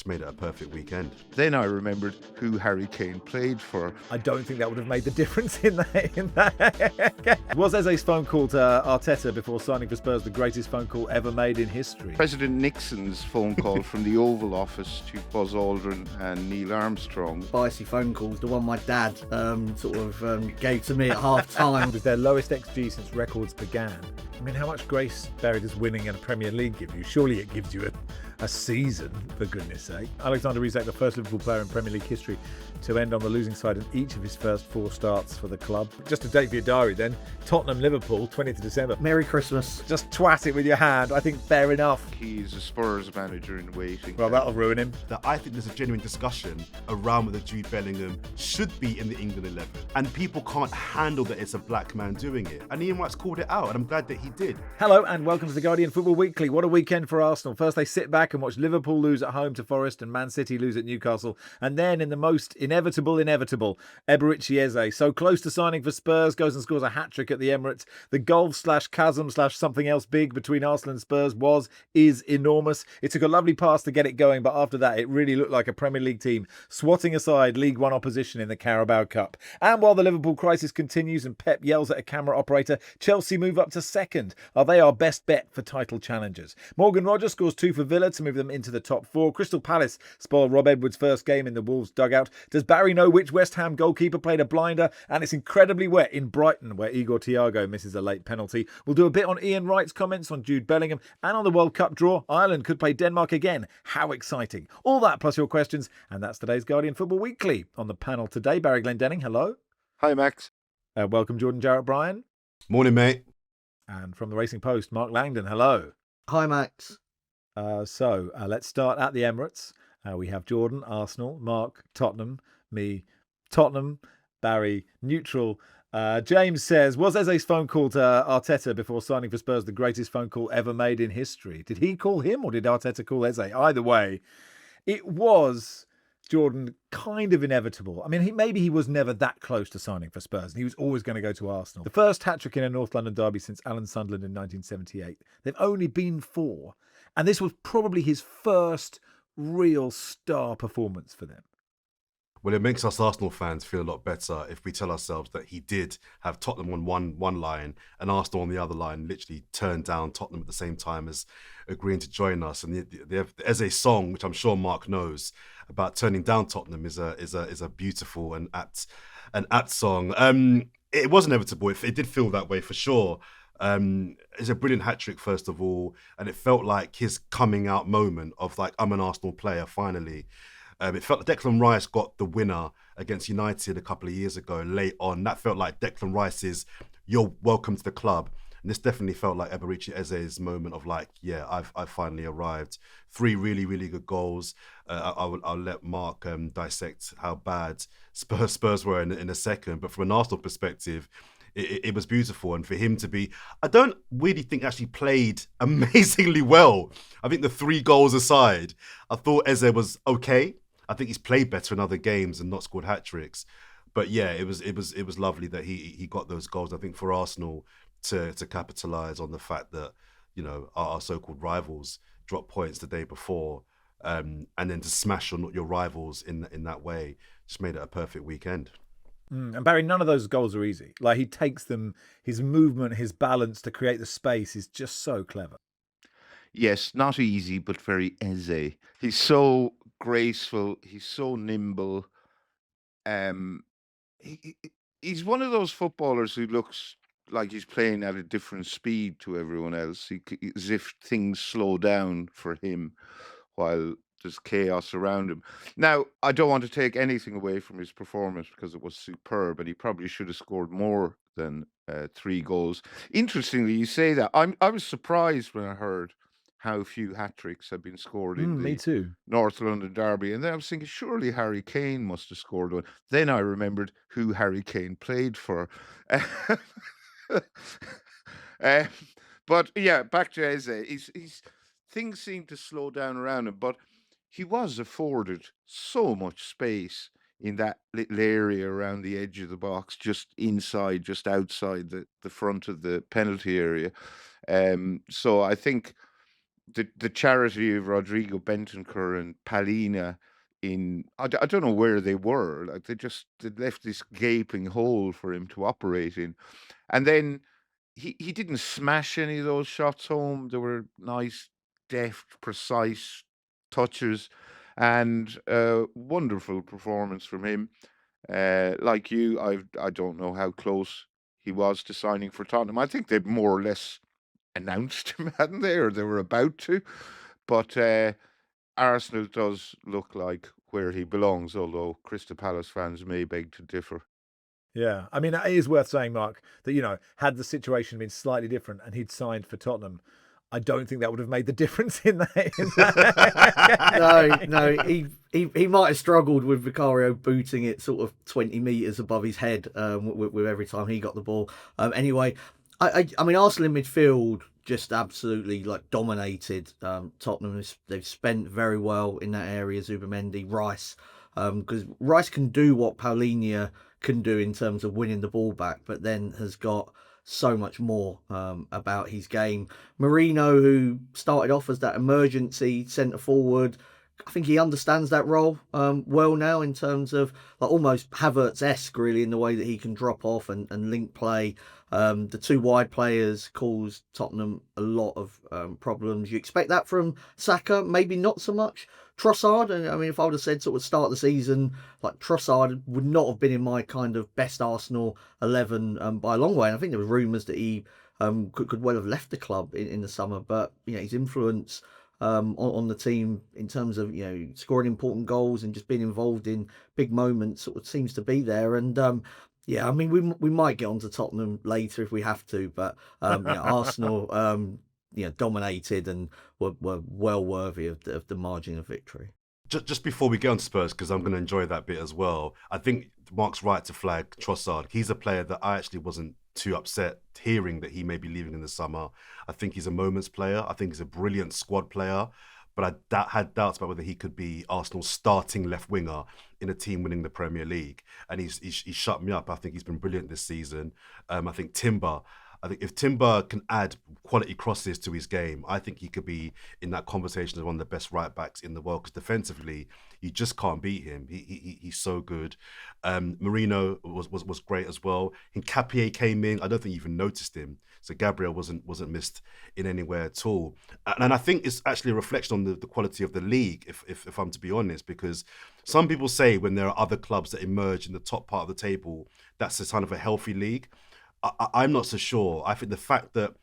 Just made it a perfect weekend. Then I remembered who Harry Kane played for. I don't think that would have made the difference in that. Was Eze's phone call to Arteta before signing for Spurs the greatest phone call ever made in history? President Nixon's phone call from the Oval Office to Buzz Aldrin and Neil Armstrong. Spicy phone calls, the one my dad gave to me at half time. It was their lowest XG since records began. I mean, how much grace, Barry, does winning in a Premier League give you? Surely it gives you a season, for goodness sake. Alexander Isak, the first Liverpool player in Premier League history to end on the losing side in each of his first 4 starts for the club. Just a date for your diary then. Tottenham-Liverpool, 20th of December. Merry Christmas. Just twat it with your hand. I think fair enough. He's a Spurs manager in waiting. Well, that'll ruin him. That I think there's a genuine discussion around whether Jude Bellingham should be in the England 11. And people can't handle that it's a black man doing it. And Ian Wright's called it out, and I'm glad that he did. Hello and welcome to the Guardian Football Weekly. What a weekend for Arsenal. First they sit back and watch Liverpool lose at home to Forest and Man City lose at Newcastle. And then in the most inevitable, Eberechi Eze, so close to signing for Spurs, goes and scores a hat-trick at the Emirates. The gulf/chasm/something else big between Arsenal and Spurs is enormous. It took a lovely pass to get it going, but after that it really looked like a Premier League team swatting aside League One opposition in the Carabao Cup. And while the Liverpool crisis continues and Pep yells at a camera operator, Chelsea move up to second. Are they our best bet for title challengers? Morgan Rogers scores 2 for Villa to move them into the top 4. Crystal Palace spoil Rob Edwards' first game in the Wolves dugout. Does Barry know which West Ham goalkeeper played a blinder? And it's incredibly wet in Brighton, where Igor Thiago misses a late penalty. We'll do a bit on Ian Wright's comments on Jude Bellingham and on the World Cup draw. Ireland could play Denmark again. How exciting. All that plus your questions. And that's today's Guardian Football Weekly. On the panel today, Barry Glendenning, hello. Hi, Max. Welcome, Jordan Jarrett-Bryan. Morning, mate. And from the Racing Post, Mark Langdon, hello. Hi, Max. So let's start at the Emirates. We have Jordan, Arsenal, Mark, Tottenham, me, Tottenham, Barry, neutral. James says, was Eze's phone call to Arteta before signing for Spurs the greatest phone call ever made in history? Did he call him or did Arteta call Eze? Either way, it was, Jordan, kind of inevitable. I mean, maybe he was never that close to signing for Spurs and he was always going to go to Arsenal. The first hat-trick in a North London derby since Alan Sunderland in 1978. They've only been 4. And this was probably his first real star performance for them. Well, it makes us Arsenal fans feel a lot better if we tell ourselves that he did have Tottenham on one line and Arsenal on the other line, literally turned down Tottenham at the same time as agreeing to join us. And the Eze song, which I'm sure Mark knows, about turning down Tottenham is a beautiful and apt song. It was inevitable. It did feel that way for sure. It's a brilliant hat-trick, first of all, and it felt like his coming out moment of like, I'm an Arsenal player, finally. It felt like Declan Rice got the winner against United a couple of years ago, late on. That felt like Declan Rice's, you're welcome to the club. And this definitely felt like Eberechi Eze's moment of like, yeah, I've finally arrived. 3 really, really good goals. I'll let Mark dissect how bad Spurs were in a second. But from an Arsenal perspective, it was beautiful. And for him to be, I don't really think actually played amazingly well. I think the 3 goals aside, I thought Eze was okay. I think he's played better in other games and not scored hat-tricks. But yeah, it was lovely that he got those goals. I think for Arsenal to capitalise on the fact that, you know, our so-called rivals dropped points the day before, and then to smash your rivals in that way just made it a perfect weekend. And Barry, none of those goals are easy. Like, he takes them, his movement, his balance to create the space is just so clever. Yes, not easy, but very Eze. He's so graceful. He's so nimble. He's one of those footballers who looks like he's playing at a different speed to everyone else. As if things slow down for him while there's chaos around him. Now, I don't want to take anything away from his performance because it was superb, and he probably should have scored more than 3 goals. Interestingly, you say that. I was surprised when I heard how few hat-tricks had been scored in Me the too. North London derby. And then I was thinking, surely Harry Kane must have scored one. Then I remembered who Harry Kane played for. But yeah, back to Eze. Things seem to slow down around him, but he was afforded so much space in that little area around the edge of the box, just inside, just outside the front of the penalty area. So I think the charity of Rodrigo Bentancur and Palina I don't know where they were. Like they left this gaping hole for him to operate in, and then he didn't smash any of those shots home. There were nice, deft, precise touches, and wonderful performance from him. Like you, I don't know how close he was to signing for Tottenham. I think they'd more or less announced him, hadn't they, or they were about to. But Arsenal does look like where he belongs, although Crystal Palace fans may beg to differ. Yeah, I mean, it is worth saying, Mark, that, had the situation been slightly different and he'd signed for Tottenham, I don't think that would have made the difference in that. No, he might have struggled with Vicario booting it sort of 20 metres above his head with every time he got the ball. Anyway, I mean, Arsenal in midfield just absolutely dominated Tottenham. They've spent very well in that area. Zubimendi, Rice, because Rice can do what Paulinho can do in terms of winning the ball back, but then has got so much more about his game. Marino, who started off as that emergency centre forward, I think he understands that role well now in terms of almost Havertz-esque, really, in the way that he can drop off and link play. The two wide players cause Tottenham a lot of problems. You expect that from Saka, maybe not so much. Trossard, and I mean, if I would have said sort of start the season, Trossard would not have been in my kind of best Arsenal 11 by a long way. And I think there were rumours that he could well have left the club in the summer, but his influence on the team in terms of scoring important goals and just being involved in big moments sort of seems to be there. And I mean, we might get onto Tottenham later if we have to, but Arsenal dominated and were well worthy of the margin of victory. Just before we get on to Spurs, because I'm going to enjoy that bit as well, I think Mark's right to flag Trossard. He's a player that I actually wasn't too upset hearing that he may be leaving in the summer. I think he's a moments player. I think he's a brilliant squad player, but I had doubts about whether he could be Arsenal's starting left winger in a team winning the Premier League. And he's shut me up. I think he's been brilliant this season. I think if Timber can add quality crosses to his game, I think he could be in that conversation as one of the best right backs in the world, because defensively, you just can't beat him. He's so good. Marino was great as well. Hincapié came in. I don't think you even noticed him. So Gabriel wasn't missed in anywhere at all. And I think it's actually a reflection on the quality of the league, if I'm to be honest, because some people say when there are other clubs that emerge in the top part of the table, that's a sign of a healthy league. I'm not so sure. I think the fact that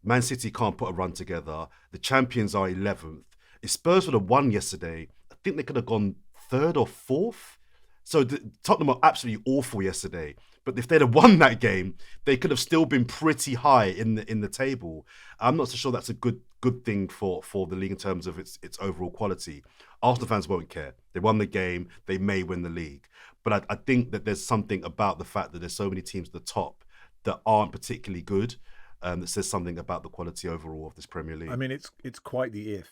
Man City can't put a run together, the champions are 11th. If Spurs would have won yesterday, I think they could have gone 3rd or 4th. So Tottenham are absolutely awful yesterday. But if they'd have won that game, they could have still been pretty high in the table. I'm not so sure that's a good thing for the league in terms of its overall quality. Arsenal fans won't care. They won the game. They may win the league. But I think that there's something about the fact that there's so many teams at the top that aren't particularly good, that says something about the quality overall of this Premier League. I mean, it's quite the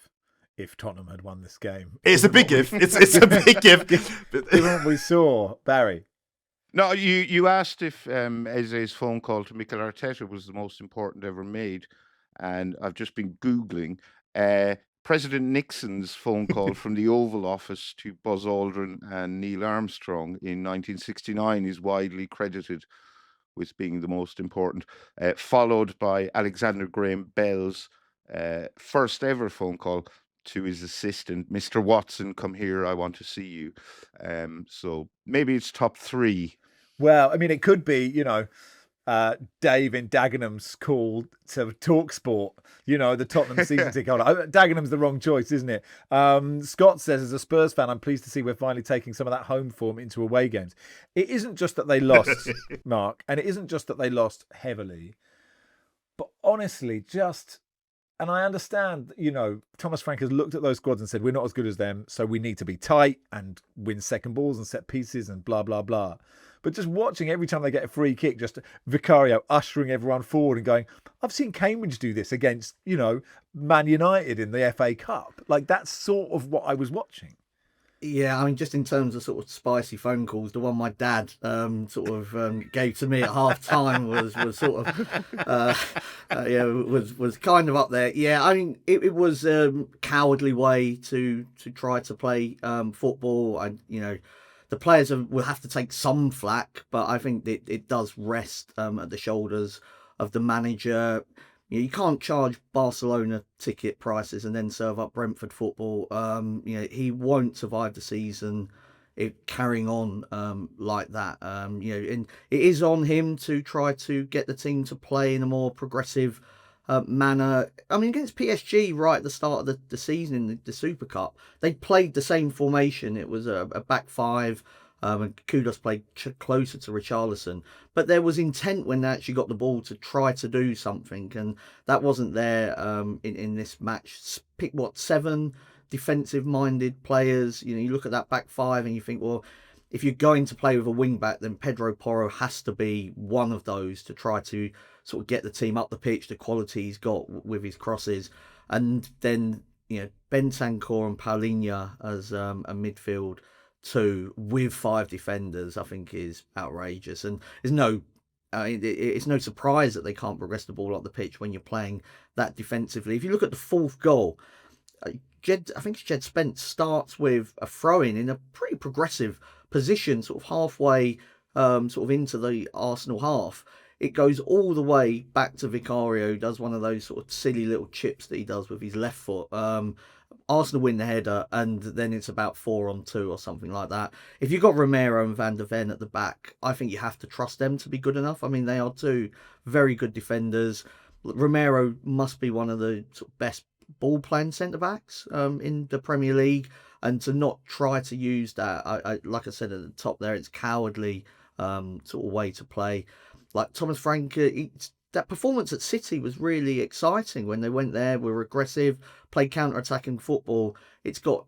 if Tottenham had won this game. It's a big if. It's a big if. Given what we saw, Barry. No, you asked if Eze's phone call to Mikel Arteta was the most important ever made, and I've just been Googling. President Nixon's phone call from the Oval Office to Buzz Aldrin and Neil Armstrong in 1969 is widely credited with being the most important, followed by Alexander Graham Bell's first ever phone call to his assistant, Mr. Watson, come here, I want to see you. So maybe it's top 3. Well, I mean, it could be, Dave in Dagenham's call to TalkSport, the Tottenham season ticket holder. Dagenham's the wrong choice, isn't it? Scott says, as a Spurs fan, I'm pleased to see we're finally taking some of that home form into away games. It isn't just that they lost, Mark, and it isn't just that they lost heavily, but honestly, and I understand, Thomas Frank has looked at those squads and said, we're not as good as them, so we need to be tight and win second balls and set pieces and blah, blah, blah. But just watching every time they get a free kick, just Vicario ushering everyone forward and going, I've seen Cambridge do this against, Man United in the FA Cup. That's sort of what I was watching. Yeah, I mean, just in terms of sort of spicy phone calls, the one my dad gave to me at half time was sort of was kind of up there. Yeah, I mean, it was cowardly way to try to play football, and the players will have to take some flack, but I think it does rest at the shoulders of the manager. You can't charge Barcelona ticket prices and then serve up Brentford football. He won't survive the season carrying on like that. And it is on him to try to get the team to play in a more progressive manner. I mean, against PSG right at the start of the season in the Super Cup, they played the same formation. It was a back five. And Kudus played closer to Richarlison, but there was intent when they actually got the ball to try to do something, and that wasn't there in this match. Pick 7 defensive-minded players. You look at that back five and you think, well, if you're going to play with a wing back, then Pedro Porro has to be one of those to try to sort of get the team up the pitch, the quality he's got with his crosses, and then Bentancur and Paulinho as a midfield. 2 with 5 defenders, I think is outrageous, and it's no surprise that they can't progress the ball up the pitch when you're playing that defensively. If you look at the 4th goal, I think it's Jed Spence starts with a throw-in in a pretty progressive position, sort of halfway sort of into the Arsenal half. It goes all the way back to Vicario, does one of those sort of silly little chips that he does with his left foot. Arsenal win the header, and then it's about 4-on-2 or something like that. If you've got Romero and Van der Ven at the back, I think you have to trust them to be good enough. I mean, they are 2 very good defenders. Romero must be one of the sort of best ball-playing centre-backs in the Premier League, and to not try to use that, I like I said at the top there, it's cowardly sort of way to play. Like Thomas Frank, that performance at City was really exciting when they went there, were aggressive, played counter-attacking football. It's got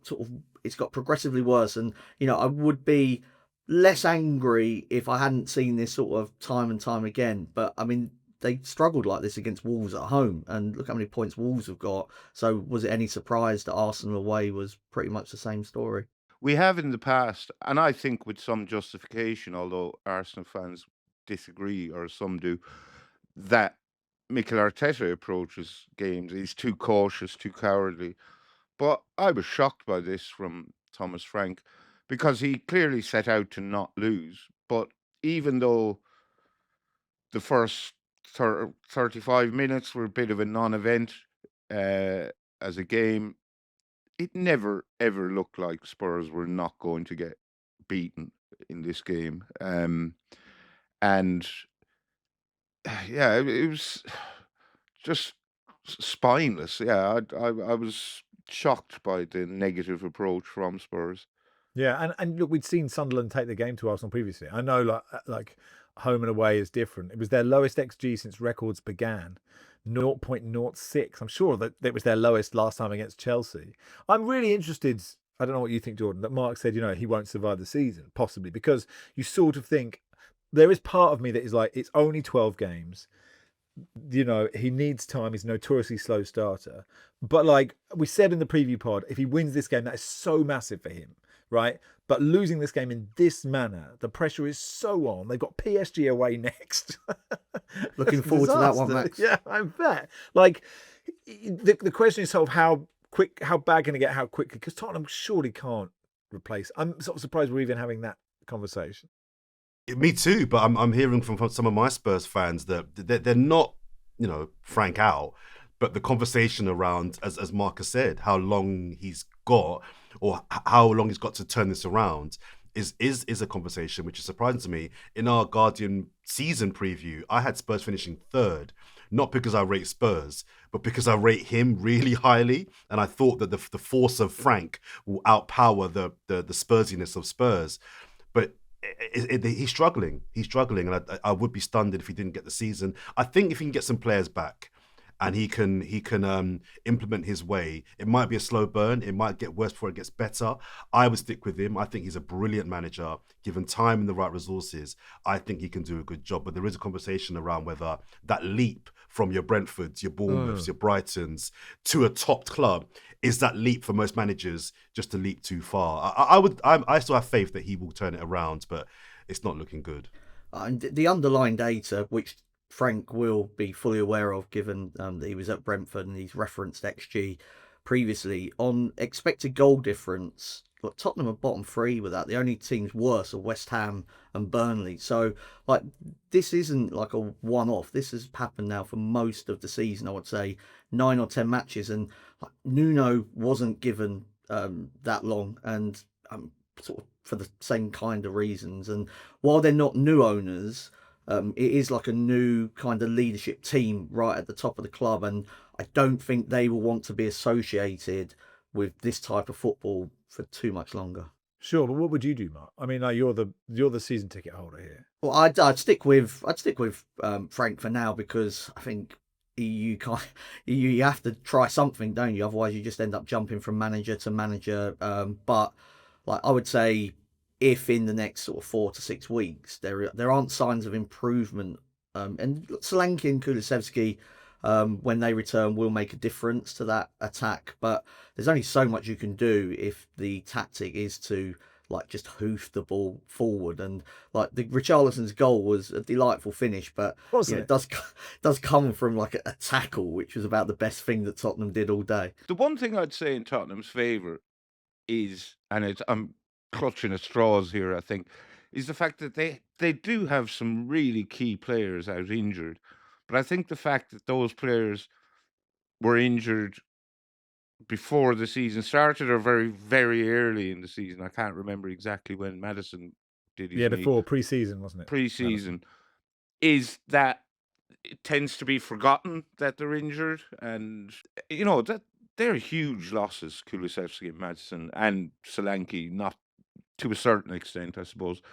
progressively worse, and I would be less angry if I hadn't seen this sort of time and time again. But I mean, they struggled like this against Wolves at home, and look how many points Wolves have got. So was it any surprise that Arsenal away was pretty much the same story? We have in the past, and I think with some justification, although Arsenal fans disagree, or some do, that Mikel Arteta approaches games. He's too cautious, too cowardly. But I was shocked by this from Thomas Frank, because he clearly set out to not lose. But even though the first 35 minutes were a bit of a non-event as a game, it never, ever looked like Spurs were not going to get beaten in this game. And yeah, it was just spineless. Yeah, I was shocked by the negative approach from Spurs. Yeah, and look, we'd seen Sunderland take the game to Arsenal previously. I know, like home and away is different. It was their lowest XG since records began, 0.06. I'm sure that it was their lowest last time against Chelsea. I'm really interested. I don't know what you think, Jordan, that Mark said, he won't survive the season, possibly, because you sort of think, there is part of me that is like, it's only 12 games. He needs time. He's a notoriously slow starter. But like we said in the preview pod, if he wins this game, that is so massive for him, right? But losing this game in this manner, the pressure is so on. They've got PSG away next. Looking forward to that one, Max. Yeah, I bet. Like, the question is sort of how bad can it get, how quickly? Because Tottenham surely can't replace. I'm sort of surprised we're even having that conversation. Me too, but I'm hearing from some of my Spurs fans that they're not, frank out, but the conversation around, as Marcus said, how long he's got or how long he's got to turn this around is a conversation which is surprising to me. In our Guardian season preview, I had Spurs finishing 3rd, not because I rate Spurs, but because I rate him really highly, and I thought that the force of Frank will outpower the Spursiness of Spurs. But he's struggling, and I would be stunned if he didn't get the season. I think if he can get some players back and he can implement his way. It might be a slow burn. It might get worse before it gets better. I would stick with him. I think he's a brilliant manager. Given time and the right resources, I think he can do a good job. But there is a conversation around whether that leap from your Brentfords, your Bournemouths, your Brightons to a top club, is that leap for most managers just a leap too far? I still have faith that he will turn it around, but it's not looking good. And the underlying data, which Frank will be fully aware of, given that he was at Brentford and he's referenced XG previously, on expected goal difference, look, Tottenham are bottom 3 with that. The only teams worse are West Ham and Burnley. So, like, this isn't like a one-off. This has happened now for most of the season, I would say 9 or 10 matches. And like, Nuno wasn't given that long, and sort of for the same kind of reasons. And while they're not new owners, it is like a new kind of leadership team right at the top of the club, and I don't think they will want to be associated with this type of football for too much longer. Sure, but what would you do, Mark? I mean, like, you're the season ticket holder here. Well, I'd stick with Frank for now, because I think you have to try something, don't you? Otherwise, you just end up jumping from manager to manager. But like, I would say, if in the next sort of 4 to 6 weeks there aren't signs of improvement, and Solanke and Kulusevski, when they return, will make a difference to that attack. But there's only so much you can do if the tactic is to like just hoof the ball forward. And like the Richarlison's goal was a delightful finish, but it does come from like a tackle, which was about the best thing that Tottenham did all day. The one thing I'd say in Tottenham's favour is, and I'm clutching at straws here, I think, is the fact that they do have some really key players out injured. But I think the fact that those players were injured before the season started, or very, very early in the season. I can't remember exactly when Maddison did his knee. Before pre-season, wasn't it? Pre-season. Is that it tends to be forgotten that they're injured, and that they're huge losses, Kulusevski and Maddison and Solanke, not to a certain extent, I suppose.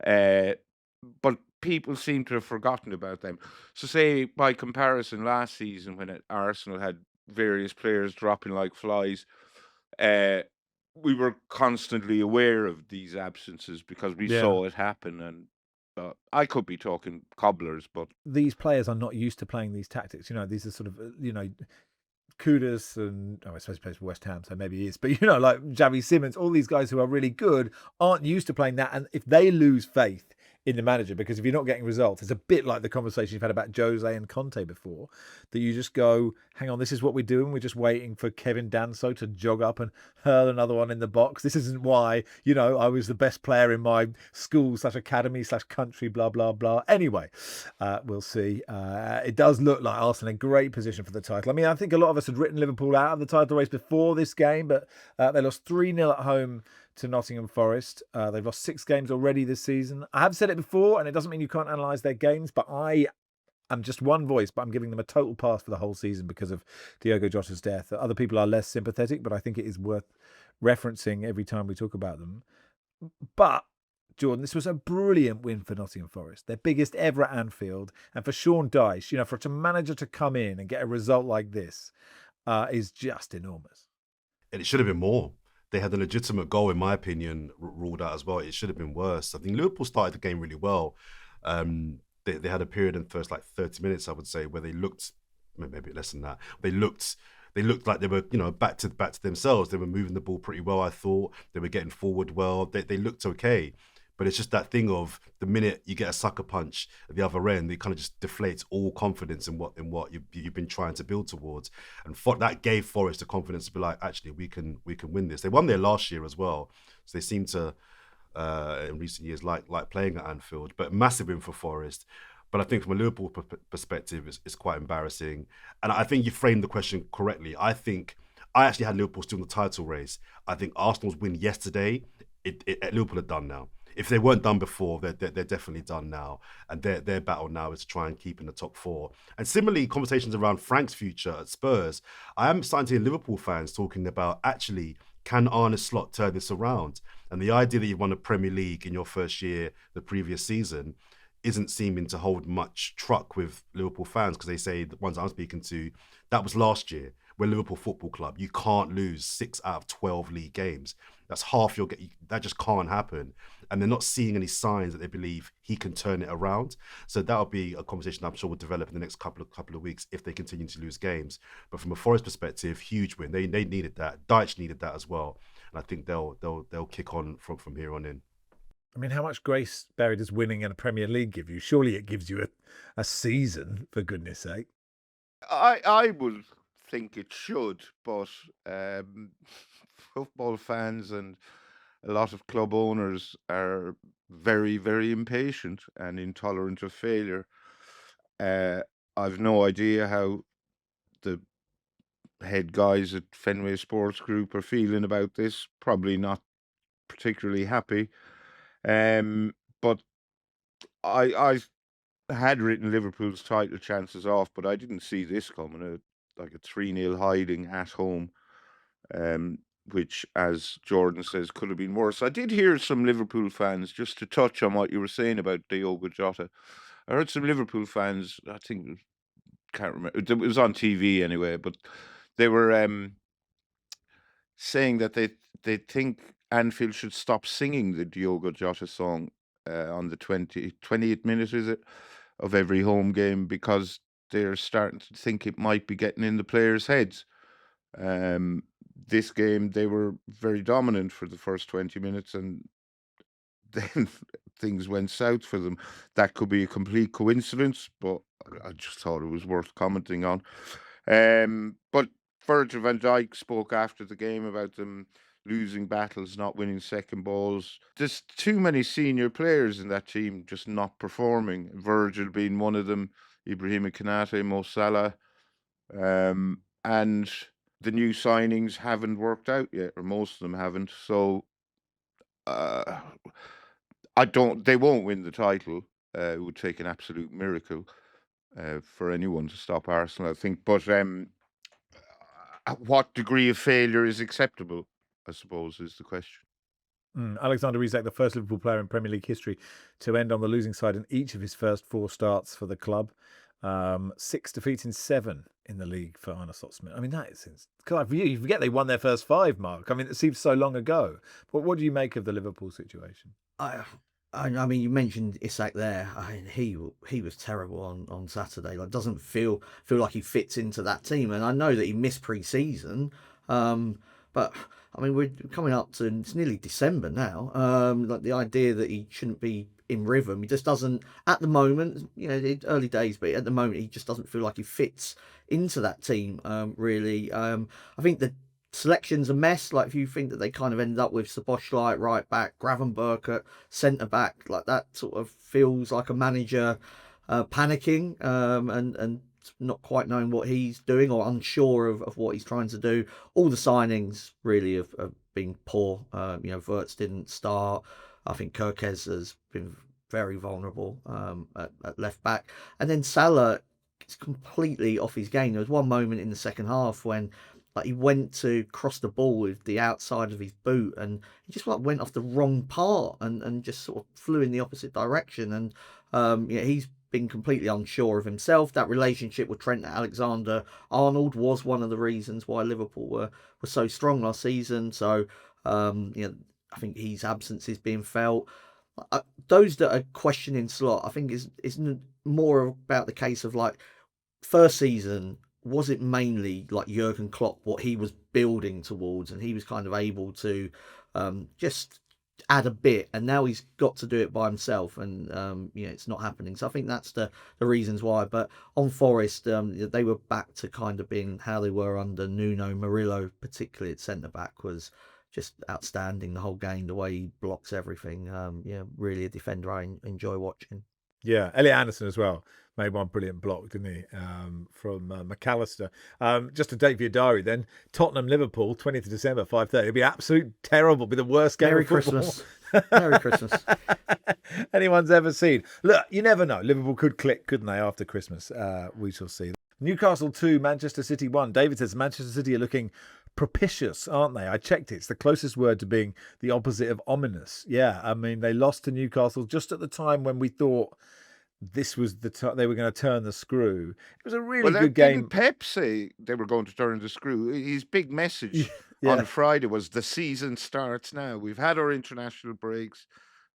But people seem to have forgotten about them. So say, by comparison, last season when Arsenal had various players dropping like flies, we were constantly aware of these absences because we saw it happen. And I could be talking cobblers, but these players are not used to playing these tactics. These are sort of, Kudus and I suppose he plays for West Ham, so maybe he is. But like Xavi Simons, all these guys who are really good aren't used to playing that. And if they lose faith in the manager, because if you're not getting results, it's a bit like the conversation you've had about Jose and Conte before, that you just go, hang on, this is what we're doing. We're just waiting for Kevin Danso to jog up and hurl another one in the box. This isn't why, I was the best player in my school/academy/country, blah, blah, blah. Anyway, we'll see. It does look like Arsenal in great position for the title. I mean, I think a lot of us had written Liverpool out of the title race before this game, but they lost 3-0 at home to Nottingham Forest. They've lost 6 games already this season. I have said it before, and it doesn't mean you can't analyse their games, but I am just one voice, but I'm giving them a total pass for the whole season because of Diogo Jota's death. Other people are less sympathetic, but I think it is worth referencing every time we talk about them. But, Jordan, this was a brilliant win for Nottingham Forest, their biggest ever at Anfield. And for Sean Dyche, for a manager to come in and get a result like this is just enormous. And it should have been more. They had a legitimate goal, in my opinion, ruled out as well. It should have been worse. I think Liverpool started the game really well. They had a period in the first 30 minutes, I would say, where they looked, maybe less than that. They looked like they were, back to themselves. They were moving the ball pretty well, I thought. They were getting forward well. They looked okay. But it's just that thing of the minute you get a sucker punch at the other end, it kind of just deflates all confidence in what you've been trying to build towards. And that gave Forest the confidence to be like, actually, we can win this. They won there last year as well, so they seem to in recent years like playing at Anfield. But massive win for Forest. But I think from a Liverpool perspective, it's quite embarrassing. And I think you framed the question correctly. I think I actually had Liverpool still in the title race. I think Arsenal's win yesterday, Liverpool are done now. If they weren't done before, they're definitely done now. And their battle now is to try and keep in the top 4. And similarly, conversations around Frank's future at Spurs. I am starting to hear Liverpool fans talking about, actually, can Arne Slot turn this around? And the idea that you won a Premier League in your first year the previous season, isn't seeming to hold much truck with Liverpool fans, because they say, the ones I'm speaking to, that was last year. We're Liverpool Football Club. You can't lose 6 out of 12 league games. That's half your game. That just can't happen. And they're not seeing any signs that they believe he can turn it around. So that'll be a conversation I'm sure will develop in the next couple of weeks if they continue to lose games. But from a Forest perspective, huge win. They needed that. Dyche needed that as well. And I think they'll kick on from here on in. I mean, how much grace, Barry, does winning in a Premier League give you? Surely it gives you a season, for goodness sake. I would think it should, but football fans and a lot of club owners are very, very impatient and intolerant of failure. I've no idea how the head guys at Fenway Sports Group are feeling about this. Probably not particularly happy. But I had written Liverpool's title chances off, but I didn't see this coming. Like a 3-0 hiding at home, which, as Jordan says, could have been worse. I did hear some Liverpool fans, just to touch on what you were saying about Diogo Jota. I heard some Liverpool fans, I think, can't remember, it was on TV anyway, but they were saying that they think Anfield should stop singing the Diogo Jota song on the 20th minute, is it, of every home game, because they're starting to think it might be getting in the players' heads. This game, they were very dominant for the first 20 minutes, and then things went south for them. That could be a complete coincidence, but I just thought it was worth commenting on. But Virgil van Dijk spoke after the game about them losing battles, not winning second balls. There's too many senior players in that team just not performing. Virgil being one of them, Ibrahima Konate, Mo Salah, and the new signings haven't worked out yet, or most of them haven't. So they won't win the title. It would take an absolute miracle for anyone to stop Arsenal, I think. But what degree of failure is acceptable, I suppose, is the question. Alexander Isak, the first Liverpool player in Premier League history to end on the losing side in each of his first 4 starts for the club. 6 defeats in 7 in the league for Arne Slot-Smith. I mean, that is... God, you forget they won their first 5, Mark. I mean, it seems so long ago. But what do you make of the Liverpool situation? I mean, you mentioned Isak there. I mean, he was terrible on Saturday. Like, doesn't feel like he fits into that team. And I know that he missed pre-season, but I mean, we're coming up to, it's nearly December now. Like, the idea that he shouldn't be in rhythm, he just doesn't at the moment. You know, early days, but at the moment, he just doesn't feel like he fits into that team. Really, I think the selection's a mess. Like, if you think that they kind of ended up with Szoboszlai right back, Gravenberch at centre back, like that sort of feels like a manager panicking and not quite knowing what he's doing, or unsure of what he's trying to do. All the signings really have been poor. You know, Wirtz didn't start. I think Kirkez has been very vulnerable at left back, and then Salah is completely off his game. There was one moment in the second half when, like, he went to cross the ball with the outside of his boot, and he just, like, went off the wrong part and just sort of flew in the opposite direction. And yeah, he's been completely unsure of himself. That relationship with Trent Alexander-Arnold was one of the reasons why Liverpool were so strong last season. So you know, I think his absence is being felt. Those that are questioning Slot, I think is more about the case of, like, first season, was it mainly like Jurgen Klopp, what he was building towards, and he was kind of able to just add a bit, and now he's got to do it by himself, and you know, it's not happening. So I think that's the reasons why. But on Forest, they were back to kind of being how they were under Nuno Murillo, particularly at centre back, was just outstanding the whole game, the way he blocks everything. Yeah, really a defender I enjoy watching. Yeah, Elliot Anderson as well made one brilliant block, didn't he, from McAllister. Just a date for your diary then. Tottenham-Liverpool, 20th of December, 5:30. It'll be absolute terrible. It'll be the worst game Merry of football. Christmas. Merry Christmas. Anyone's ever seen. Look, you never know. Liverpool could click, couldn't they, after Christmas? We shall see. Newcastle 2, Manchester City 1. David says Manchester City are looking propitious, aren't they? I checked it. It's the closest word to being the opposite of ominous. Yeah, I mean, they lost to Newcastle just at the time when we thought this was they were going to turn the screw. It was a really Well, good game. didn't Pep say they were going to turn the screw? His big message Yeah. on Friday was the season starts now. We've had our international breaks.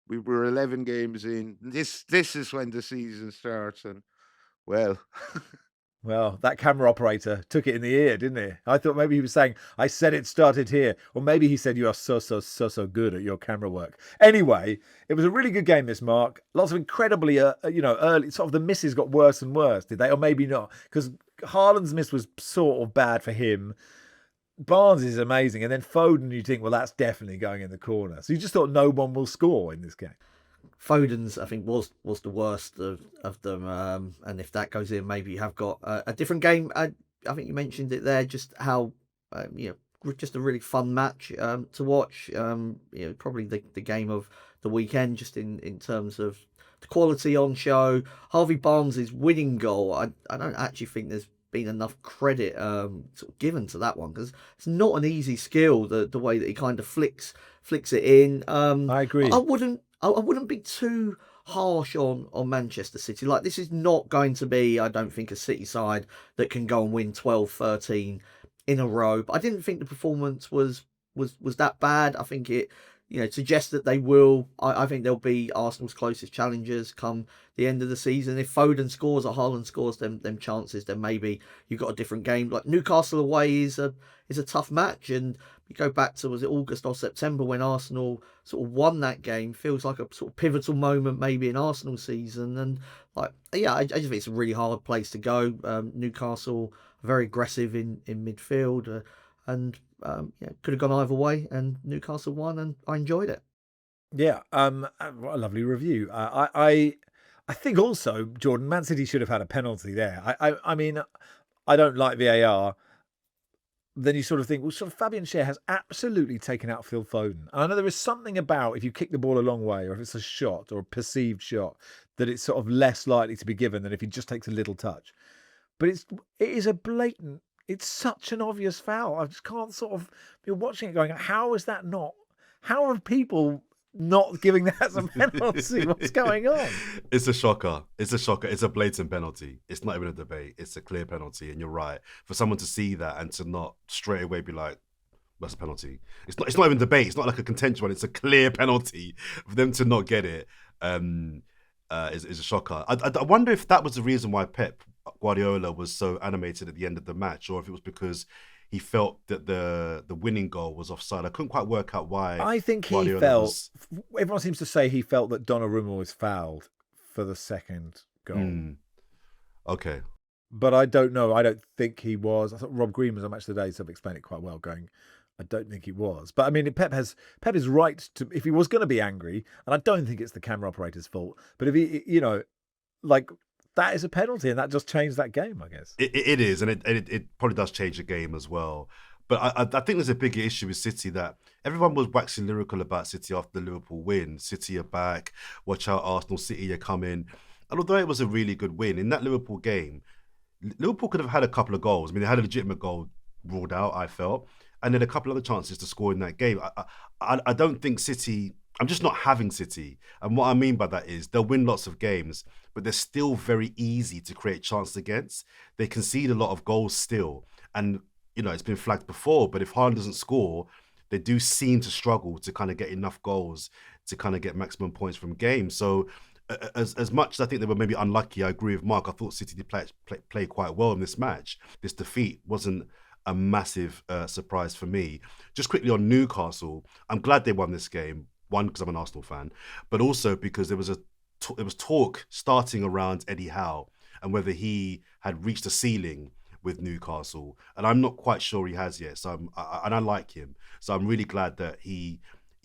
We were 11 games in. This is when the season starts. And, well... Well, that camera operator took it in the ear, didn't he? I thought maybe he was saying, I said it started here. Or maybe he said, you are so good at your camera work. Anyway, it was a really good game, this, Mark. Lots of incredibly, early, sort of the misses got worse and worse, did they? Or maybe not. Because Haaland's miss was sort of bad for him. Barnes is amazing. And then Foden, you think, well, that's definitely going in the corner. So you just thought no one will score in this game. Foden's, I think, was the worst of them, and if that goes in, maybe you have got a different game. I think you mentioned it there, just how just a really fun match to watch. Probably the game of the weekend, just in terms of the quality on show. Harvey Barnes' winning goal, I don't actually think there's been enough credit sort of given to that one, because it's not an easy skill, the way that he kind of flicks it in. I agree. I wouldn't be too harsh on Manchester City. Like, this is not going to be, I don't think, a City side that can go and win 12, 13 in a row. But I didn't think the performance was that bad. I think it suggests that they will. I think they'll be Arsenal's closest challengers come the end of the season. If Foden scores or Haaland scores them chances, then maybe you've got a different game. Like, Newcastle away is a tough match, and you go back to, was it August or September, when Arsenal sort of won that game? Feels like a sort of pivotal moment maybe in Arsenal season. And I just think it's a really hard place to go. Newcastle very aggressive in midfield, and could have gone either way, and Newcastle won, and I enjoyed it. Yeah, what a lovely review. I think also, Jordan, Man City should have had a penalty there. I mean, I don't like VAR. Then you sort of think, well, sort of Fabian Schär has absolutely taken out Phil Foden. And I know there is something about, if you kick the ball a long way, or if it's a shot or a perceived shot, that it's sort of less likely to be given than if he just takes a little touch. But it is a blatant, it's such an obvious foul. I just can't sort of, you're watching it going, how is that not? How are people not giving that as a penalty? What's going on? It's a shocker. It's a blatant penalty. It's not even a debate. It's a clear penalty. And you're right. For someone to see that and to not straight away be like, that's a penalty. It's not even debate. It's not like a contentious one. It's a clear penalty. For them to not get it is a shocker. I wonder if that was the reason why Pep Guardiola was so animated at the end of the match, or if it was because he felt that the winning goal was offside. I couldn't quite work out why. I think Guardiola he felt, everyone seems to say he felt that Donnarumma was fouled for the second goal. Okay. But I don't know. I don't think he was. I thought Rob Green was on Match of the Day, so I've explained it quite well, going, I don't think he was. But I mean, Pep is right to, if he was going to be angry, and I don't think it's the camera operator's fault, but if he, that is a penalty, and that just changed that game, I guess. It is, and it probably does change the game as well. But I think there's a bigger issue with City, that everyone was waxing lyrical about City after the Liverpool win. City are back, watch out Arsenal, City are coming. And although it was a really good win, in that Liverpool game, Liverpool could have had a couple of goals. I mean, they had a legitimate goal ruled out, I felt, and then a couple other chances to score in that game. I don't think City... I'm just not having City. And what I mean by that is they'll win lots of games, but they're still very easy to create chances against. They concede a lot of goals still. And, it's been flagged before, but if Haaland doesn't score, they do seem to struggle to kind of get enough goals to kind of get maximum points from games. So as much as I think they were maybe unlucky, I agree with Mark. I thought City did play quite well in this match. This defeat wasn't a massive surprise for me. Just quickly on Newcastle, I'm glad they won this game. One, because I'm an Arsenal fan, but also because there was talk starting around Eddie Howe and whether he had reached a ceiling with Newcastle, and I'm not quite sure he has yet. So I like him, so I'm really glad that he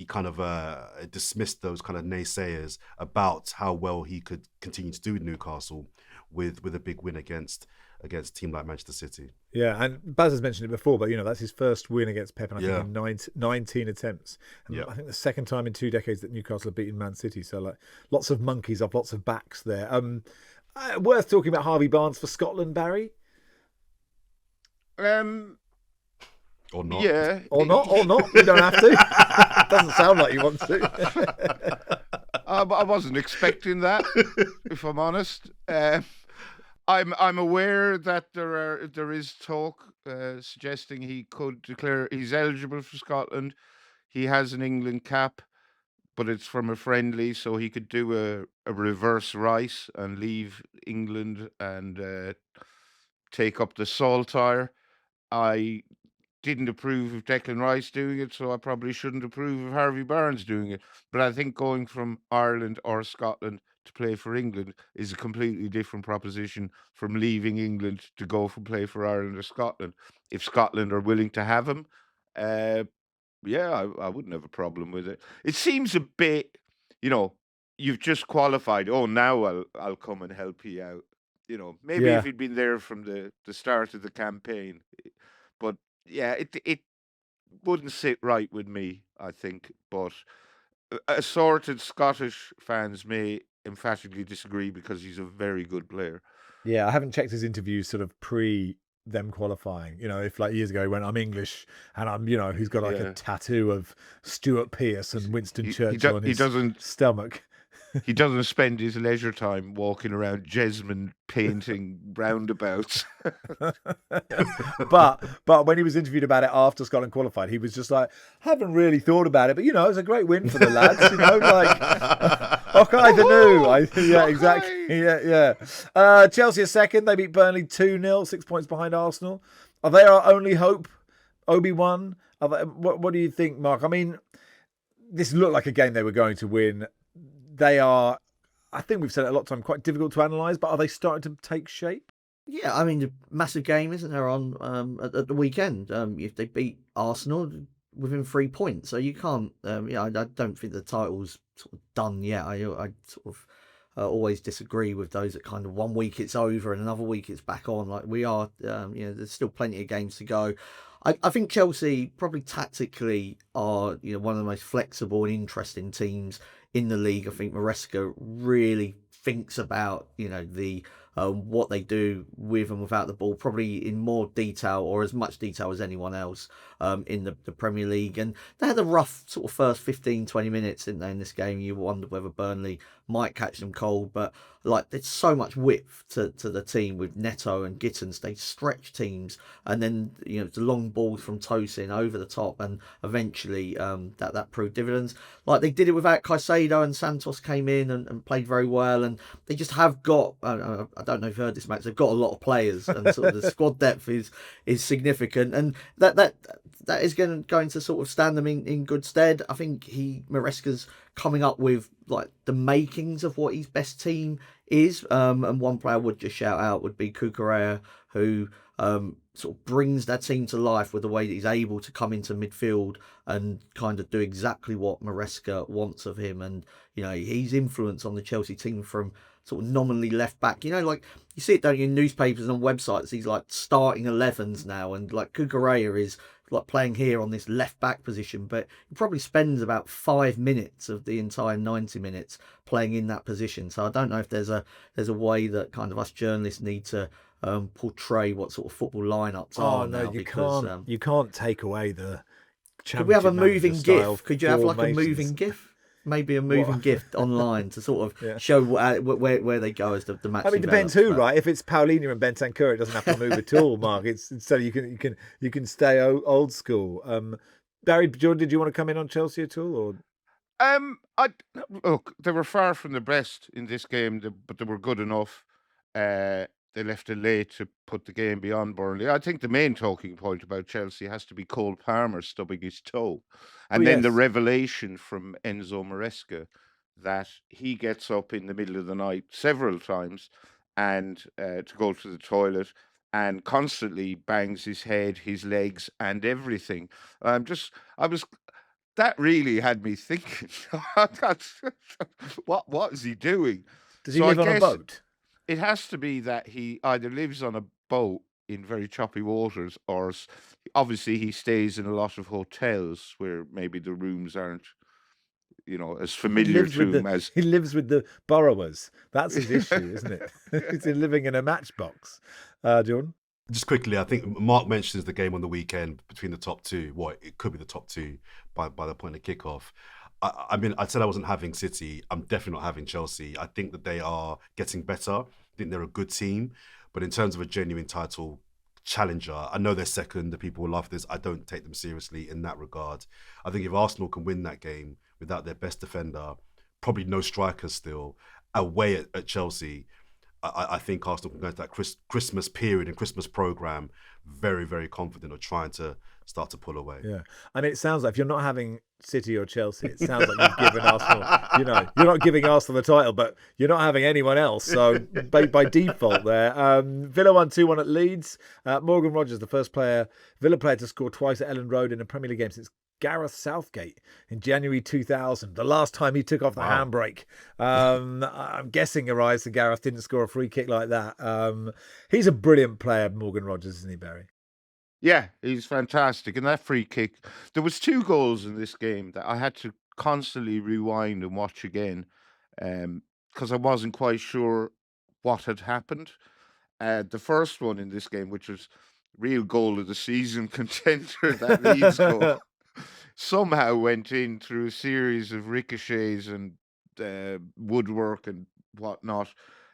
kind of dismissed those kind of naysayers about how well he could continue to do with Newcastle with a big win against a team like Manchester City. Yeah, and Baz has mentioned it before, but that's his first win against Pep, and I think in 19 attempts. And I think the second time in 2 decades that Newcastle have beaten Man City. So like lots of monkeys off lots of backs there. Worth talking about Harvey Barnes for Scotland, Barry? Or not. Yeah. Or not. You don't have to. Doesn't sound like you want to. I wasn't expecting that, if I'm honest. I'm aware that there is talk suggesting he could declare he's eligible for Scotland. He has an England cap, but it's from a friendly, so he could do a reverse Rice and leave England and take up the Saltire. I didn't approve of Declan Rice doing it, so I probably shouldn't approve of Harvey Barnes doing it. But I think going from Ireland or Scotland to play for England is a completely different proposition from leaving England to go for play for Ireland or Scotland. If Scotland are willing to have him, yeah, I wouldn't have a problem with it. It seems a bit, you've just qualified. Oh, now I'll come and help you out. Maybe Yeah. if he'd been there from the start of the campaign, but yeah, it wouldn't sit right with me, I think. But assorted Scottish fans may emphatically disagree because he's a very good player. Yeah, I haven't checked his interviews sort of pre them qualifying. If like years ago he went, I'm English and I'm, he's got like a tattoo of Stuart Pearce and Winston Churchill on his stomach. He doesn't spend his leisure time walking around Jesmond painting roundabouts. but when he was interviewed about it after Scotland qualified, he was just like, haven't really thought about it, but it was a great win for the lads. Okay, the new. Yeah, exactly. Yeah. Chelsea are second. They beat Burnley 2-0, 6 points behind Arsenal. Are they our only hope? Obi-Wan? What do you think, Mark? I mean, this looked like a game they were going to win. They are, I think we've said it a lot of time, quite difficult to analyse, but are they starting to take shape? Yeah, I mean, a massive game, isn't there, on at the weekend? If they beat Arsenal within 3 points, so you can't. I don't think the title's sort of done yet. I sort of always disagree with those that kind of 1 week it's over and another week it's back on. Like we are, there's still plenty of games to go. I think Chelsea probably tactically are one of the most flexible and interesting teams in the league. I think Maresca really thinks about the what they do with and without the ball, probably in more detail or as much detail as anyone else in the Premier League. And they had a rough sort of first 15-20 minutes, didn't they, in this game? You wonder whether Burnley might catch them cold, but there's so much width to the team with Neto and Gittins. They stretch teams, and then the long balls from Tosin over the top, and eventually that proved dividends. They did it without Caicedo, and Santos came in and played very well, and they just have got I don't know if you've heard this, Max, they've got a lot of players, and sort of the squad depth is significant, and that is going to sort of stand them in good stead. I think Maresca's coming up with the makings of what his best team is, and one player I would just shout out would be Cucurella, who sort of brings that team to life with the way that he's able to come into midfield and kind of do exactly what Maresca wants of him. And his influence on the Chelsea team from sort of nominally left back, you see it, don't you, in newspapers and on websites, these starting 11s now, and Cucurella is playing here on this left back position, but he probably spends about 5 minutes of the entire 90 minutes playing in that position. So I don't know if there's a way that kind of us journalists need to portray what sort of football lineups are now. You can't take away the. Could we have a moving GIF? Could you have a moving GIF? Maybe a moving gift online to sort of show where they go as the match. I mean, it depends who, right? If it's Paulinho and Bentancur, it doesn't have to move at all, Mark. It's so you can stay old school. Barry, Jordan, did you want to come in on Chelsea at all, or? Look, they were far from the best in this game, but they were good enough. They left it late to put the game beyond Burnley. I think the main talking point about Chelsea has to be Cole Palmer stubbing his toe. And then the revelation from Enzo Maresca that he gets up in the middle of the night several times and to go to the toilet and constantly bangs his head, his legs and everything. That really had me thinking, what is he doing? Does he live on a boat? It has to be that he either lives on a boat in very choppy waters, or obviously he stays in a lot of hotels where maybe the rooms aren't, as familiar to him as... He lives with the borrowers. That's his issue, isn't it? He's living in a matchbox. Jordan? Just quickly, I think Mark mentions the game on the weekend between the top two. It could be the top two by the point of kickoff. I mean, I said I wasn't having City. I'm definitely not having Chelsea. I think that they are getting better. I think they're a good team. But in terms of a genuine title challenger, I know they're second. The people will love this. I don't take them seriously in that regard. I think if Arsenal can win that game without their best defender, probably no strikers still, away at Chelsea, I think Arsenal can go into that Christmas period and Christmas programme very, very confident of trying to start to pull away. Yeah. I mean, it sounds like if you're not having City or Chelsea, it sounds like you've given Arsenal, you're not giving Arsenal the title, but you're not having anyone else. So by default there. Villa won 2-1 at Leeds. Morgan Rogers, the first Villa player to score twice at Elland Road in a Premier League game since Gareth Southgate in January 2000, the last time he took off the handbrake. I'm guessing Arise and Gareth didn't score a free kick like that. He's a brilliant player, Morgan Rogers, isn't he, Barry? Yeah, he's fantastic. And that free kick, there was 2 goals in this game that I had to constantly rewind and watch again because I wasn't quite sure what had happened. The first one in this game, which was real goal of the season contender, that Leeds goal, somehow went in through a series of ricochets and woodwork and whatnot.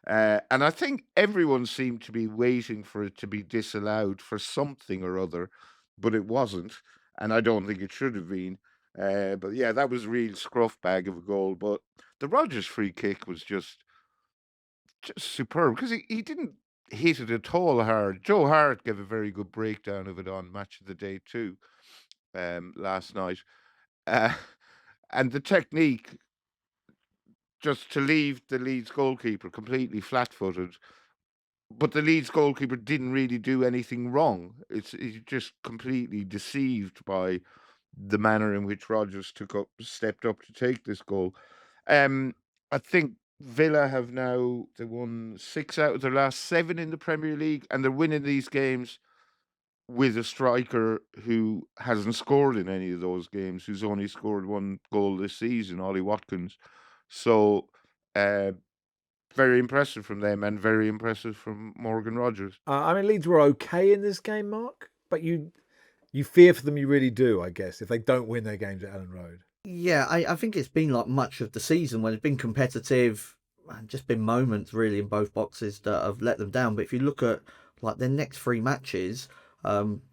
And I think everyone seemed to be waiting for it to be disallowed for something or other, but it wasn't. And I don't think it should have been. But yeah, that was a real scruff bag of a goal. But the Rodgers free kick was just superb because he didn't hit it at all hard. Joe Hart gave a very good breakdown of it on Match of the Day too last night. And the technique, just to leave the Leeds goalkeeper completely flat-footed, but the Leeds goalkeeper didn't really do anything wrong. He's just completely deceived by the manner in which Rodgers stepped up to take this goal. I think Villa have now, they won 6 out of their last 7 in the Premier League, and they're winning these games with a striker who hasn't scored in any of those games, who's only scored 1 goal this season, Ollie Watkins. So, very impressive from them and very impressive from Morgan Rogers. I mean, Leeds were okay in this game, Mark, but you fear for them, you really do, I guess, if they don't win their games at Elland Road. Yeah, I think it's been like much of the season when it's been competitive and just been moments really in both boxes that have let them down. But if you look at like their next 3 matches,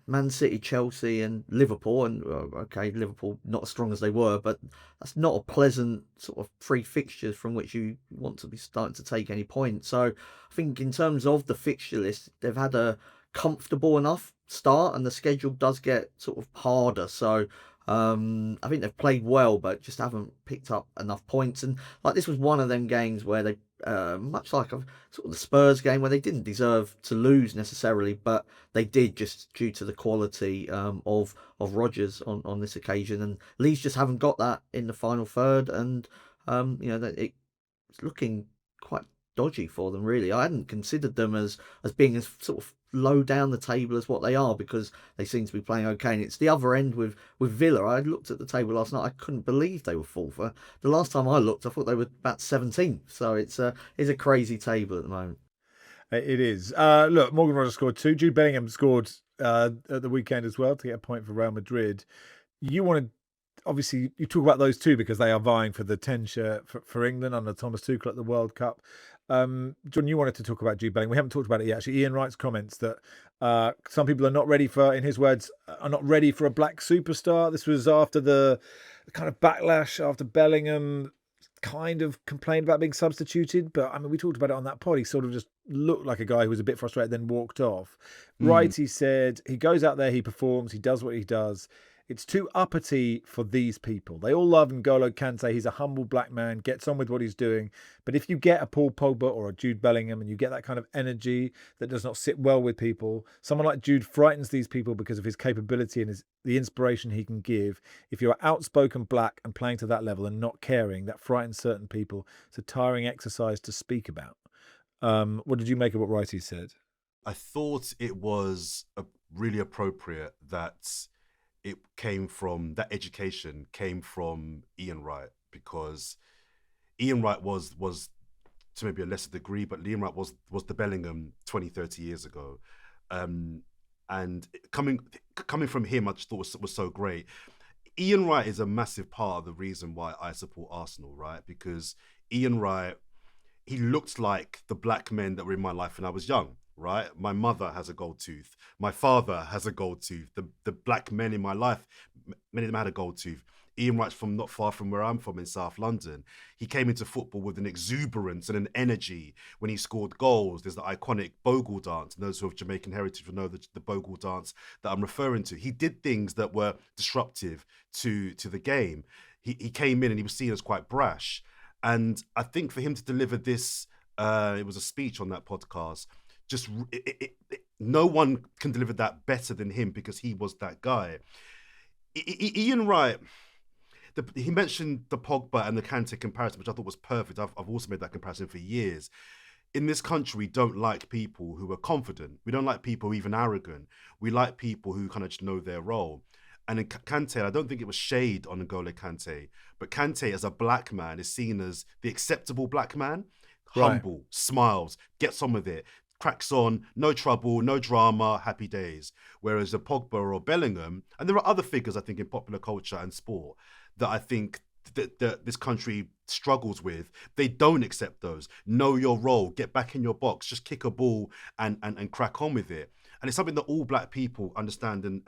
Man City, Chelsea and Liverpool, and okay, Liverpool not as strong as they were, but that's not a pleasant sort of 3 fixtures from which you want to be starting to take any points. So I think in terms of the fixture list, they've had a comfortable enough start and the schedule does get sort of harder. So I think they've played well, but just haven't picked up enough points. And like this was one of them games where they, much like sort of the Spurs game, where they didn't deserve to lose necessarily, but they did just due to the quality of Rodgers on this occasion. And Leeds just haven't got that in the final third, and it's looking quite dodgy for them, really. I hadn't considered them as being as sort of low down the table as what they are, because they seem to be playing okay. And it's the other end with Villa. I looked at the table last night. I couldn't believe they were fourth. The last time I looked, I thought they were about 17th. So it's a crazy table at the moment. It is. Look, Morgan Rogers scored 2. Jude Bellingham scored at the weekend as well to get a point for Real Madrid. Obviously, you talk about those 2 because they are vying for the 10 shirt for England under Thomas Tuchel at the World Cup. John, you wanted to talk about Jude Bellingham. We haven't talked about it yet. Actually, Ian Wright's comments that some people are not ready for, in his words, are not ready for a black superstar. This was after the kind of backlash after Bellingham kind of complained about being substituted. But I mean, we talked about it on that pod. He sort of just looked like a guy who was a bit frustrated, then walked off. Wright, he said, he goes out there, he performs, he does what he does. It's too uppity for these people. They all love N'Golo Kante. He's a humble black man, gets on with what he's doing. But if you get a Paul Pogba or a Jude Bellingham and you get that kind of energy that does not sit well with people, someone like Jude frightens these people because of his capability and the inspiration he can give. If you're outspoken black and playing to that level and not caring, that frightens certain people. It's a tiring exercise to speak about. What did you make of what Wrighty said? I thought it was really appropriate that that education came from Ian Wright, because Ian Wright was to maybe a lesser degree, but Ian Wright was the Bellingham 20, 30 years ago. And coming from him, I just thought was so great. Ian Wright is a massive part of the reason why I support Arsenal, right? Because Ian Wright, he looked like the black men that were in my life when I was young, right? My mother has a gold tooth. My father has a gold tooth. The black men in my life, many of them had a gold tooth. Ian Wright's from not far from where I'm from in South London. He came into football with an exuberance and an energy when he scored goals. There's the iconic Bogle dance. And those who have Jamaican heritage will know the Bogle dance that I'm referring to. He did things that were disruptive to the game. He came in and he was seen as quite brash. And I think for him to deliver this, it was a speech on that podcast, no one can deliver that better than him because he was that guy. Ian Wright, he mentioned the Pogba and the Kante comparison, which I thought was perfect. I've also made that comparison for years. In this country, we don't like people who are confident. We don't like people who are even arrogant. We like people who kind of just know their role. And in Kante, I don't think it was shade on N'Golo Kante, but Kante as a black man is seen as the acceptable black man. Humble, smiles, gets on with it, cracks on, no trouble, no drama, happy days. Whereas a Pogba or Bellingham, and there are other figures I think in popular culture and sport that I think that this country struggles with. They don't accept those. Know your role, get back in your box, just kick a ball and crack on with it. And it's something that all black people understand and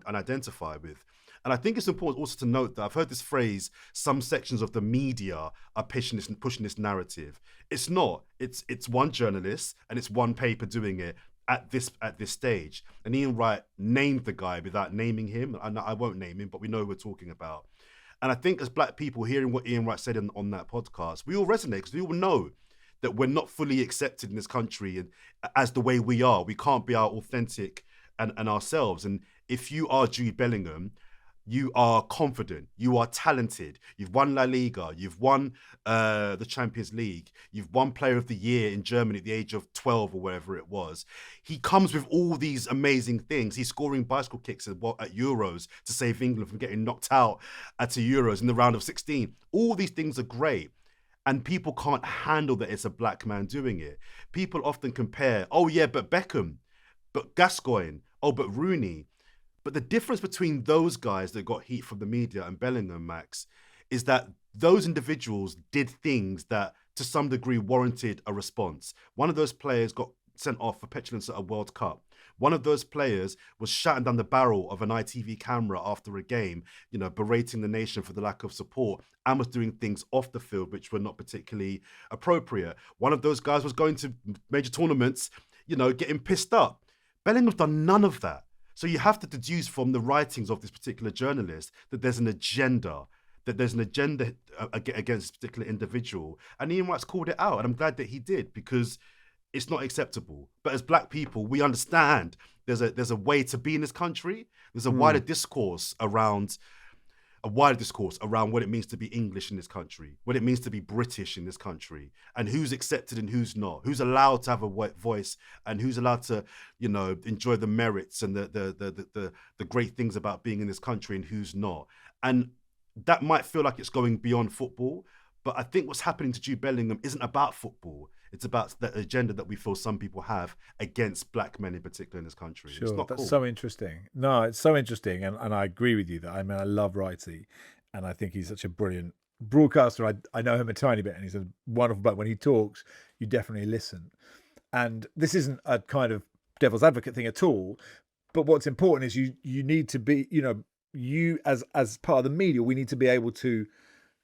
identify with. And I think it's important also to note that I've heard this phrase, some sections of the media are pushing this narrative. It's not. It's one journalist and it's one paper doing it at this stage. And Ian Wright named the guy without naming him. I won't name him, but we know who we're talking about. And I think as black people, hearing what Ian Wright said on that podcast, we all resonate because we all know that we're not fully accepted in this country and as the way we are. We can't be our authentic and ourselves. And if you are Jude Bellingham, you are confident, you are talented, you've won La Liga, you've won the Champions League, you've won Player of the Year in Germany at the age of 12 or whatever it was. He comes with all these amazing things. He's scoring bicycle kicks at Euros to save England from getting knocked out at the Euros in the round of 16. All these things are great. And people can't handle that it's a black man doing it. People often compare, oh yeah, but Beckham, but Gascoigne, oh, but Rooney. But the difference between those guys that got heat from the media and Bellingham, Max, is that those individuals did things that to some degree warranted a response. One of those players got sent off for petulance at a World Cup. One of those players was shouting down the barrel of an ITV camera after a game, berating the nation for the lack of support and was doing things off the field which were not particularly appropriate. One of those guys was going to major tournaments, getting pissed up. Bellingham's done none of that. So you have to deduce from the writings of this particular journalist that there's an agenda against this particular individual. And Ian Wright's called it out. And I'm glad that he did because it's not acceptable. But as black people, we understand there's a way to be in this country. There's a wider discourse around what it means to be English in this country, what it means to be British in this country, and who's accepted and who's not, who's allowed to have a voice and who's allowed to, enjoy the merits and the great things about being in this country and who's not. And that might feel like it's going beyond football, but I think what's happening to Jude Bellingham isn't about football. It's about the agenda that we feel some people have against black men in particular in this country. Sure, it's not that's cool. so interesting. No, it's so interesting. And I agree with you that, I love Wrighty and I think he's such a brilliant broadcaster. I know him a tiny bit and he's a wonderful, but when he talks, you definitely listen. And this isn't a kind of devil's advocate thing at all. But what's important is you need to be, you as part of the media, we need to be able to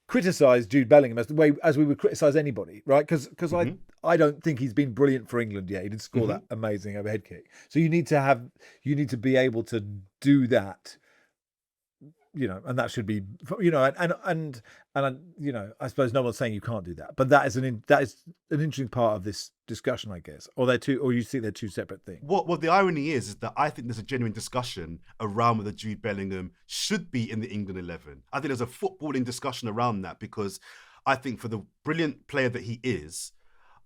criticize Jude Bellingham as we would criticize anybody, right? Because I don't think he's been brilliant for England yet. He did score that amazing overhead kick. So you need to be able to do that, and that should be, and I suppose no one's saying you can't do that, but that is an interesting part of this discussion, I guess. Or you see they're two separate things. Well, the irony is that I think there's a genuine discussion around whether Jude Bellingham should be in the England 11. I think there's a footballing discussion around that because I think for the brilliant player that he is,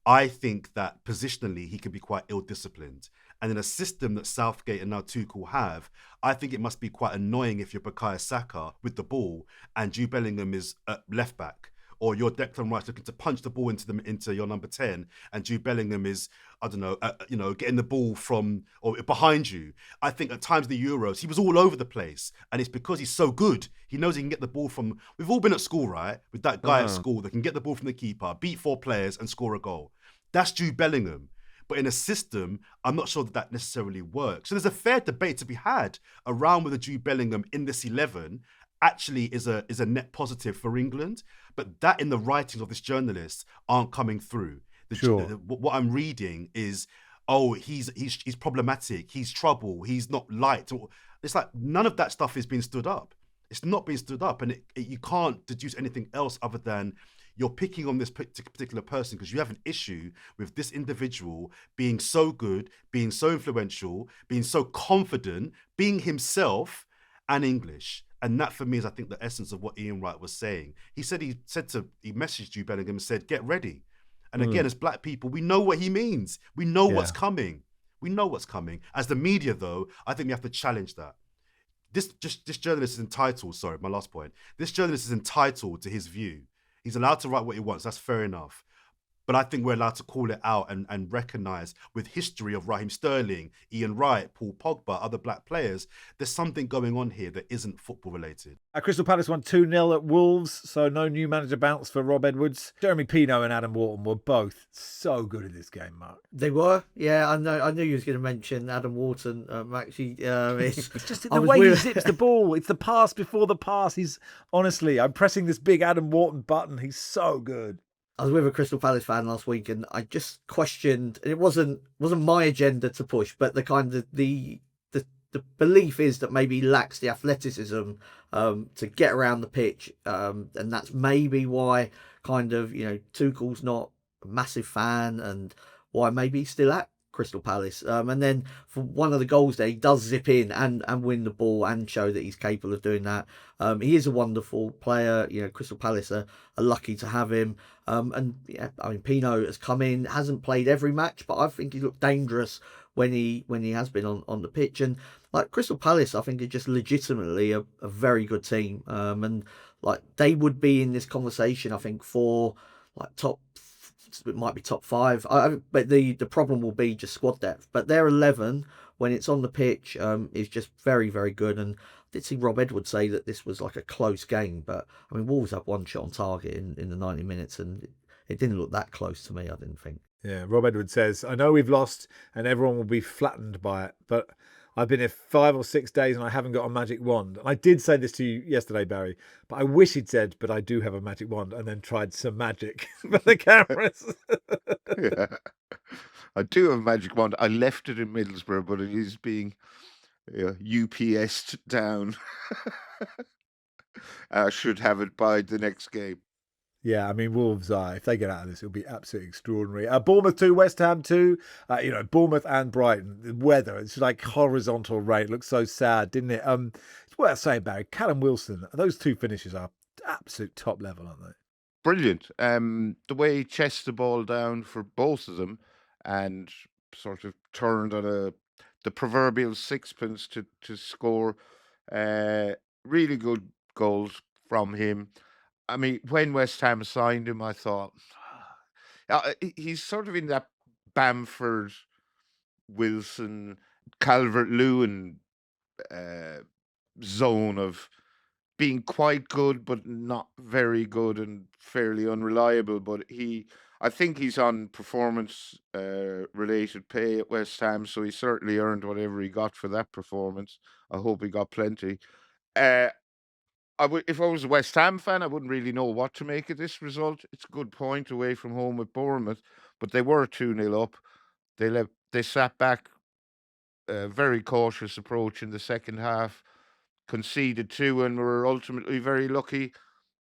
I think that positionally he can be quite ill-disciplined. And in a system that Southgate and now Tuchel have, I think it must be quite annoying if you're Bukayo Saka with the ball and Jude Bellingham is left back or your Declan Rice looking to punch the ball into your number 10, and Jude Bellingham is, I don't know, getting the ball from or behind you. I think at times the Euros, he was all over the place, and it's because he's so good. He knows he can get the ball from. We've all been at school, right? With that guy at school that can get the ball from the keeper, beat 4 players, and score a goal. That's Jude Bellingham. But in a system, I'm not sure that necessarily works. So there's a fair debate to be had around whether Jude Bellingham in this 11 actually is a net positive for England. But that in the writings of this journalist aren't coming through. What I'm reading is, he's problematic, he's trouble, he's not liked. It's like none of that stuff is being stood up. It's not being stood up, and you can't deduce anything else other than you're picking on this particular person because you have an issue with this individual being so good, being so influential, being so confident, being himself and English. And that for me is, I think, the essence of what Ian Wright was saying. He messaged Jude Bellingham and said, get ready. And again, as black people, we know what he means. We know what's coming. We know what's coming. As the media, though, I think we have to challenge that. This journalist is entitled, sorry, my last point. This journalist is entitled to his view. He's allowed to write what he wants. That's fair enough. But I think we're allowed to call it out and recognise, with history of Raheem Sterling, Ian Wright, Paul Pogba, other black players, there's something going on here that isn't football related. Crystal Palace won 2-0 at Wolves, so no new manager bounce for Rob Edwards. Jeremy Pino and Adam Wharton were both so good in this game, Mark. They were, yeah. I knew you was going to mention Adam Wharton, Max. It's just the way he zips the ball. It's the pass before the pass. I'm pressing this big Adam Wharton button. He's so good. I was with a Crystal Palace fan last week, and I just questioned. And it wasn't my agenda to push, but the kind of the belief is that maybe he lacks the athleticism to get around the pitch, and that's maybe why Tuchel's not a massive fan, and why maybe he's still at Crystal Palace. And then for one of the goals there, he does zip in and win the ball and show that he's capable of doing that. He is a wonderful player. Crystal Palace are lucky to have him. Pino has come in, hasn't played every match, but I think he looked dangerous when he has been on the pitch. And like Crystal Palace, I think are just legitimately a very good team. And like they would be in this conversation, I think, for like it might be top 5. But the problem will be just squad depth. But their 11, when it's on the pitch, is just very, very good. And I did see Rob Edwards say that this was like a close game. But I mean, Wolves had one shot on target in the 90 minutes, and it didn't look that close to me, I didn't think. Yeah, Rob Edwards says, I know we've lost and everyone will be flattened by it, but I've been here 5 or 6 days and I haven't got a magic wand. And I did say this to you yesterday, Barry, but I wish he'd said, but I do have a magic wand, and then tried some magic for the cameras. Yeah. I do have a magic wand. I left it in Middlesbrough, but it is being UPS'd down. I should have it by the next game. Yeah, I mean, Wolves, if they get out of this, it'll be absolutely extraordinary. Bournemouth 2, West Ham 2. Bournemouth and Brighton. The weather, it's like horizontal rain. It looks so sad, didn't it? It's worth saying, Barry, Callum Wilson, those 2 finishes are absolute top level, aren't they? Brilliant. The way he chests the ball down for both of them and sort of turned on the proverbial sixpence to score. Really good goals from him. I mean, when West Ham signed him, I thought he's sort of in that Bamford, Wilson, Calvert-Lewin zone of being quite good, but not very good and fairly unreliable. But I think he's on performance related pay at West Ham, so he certainly earned whatever he got for that performance. I hope he got plenty. If I was a West Ham fan, I wouldn't really know what to make of this result. It's a good point away from home with Bournemouth, but they were 2-0 up. They sat back, a very cautious approach in the second half, conceded 2, and were ultimately very lucky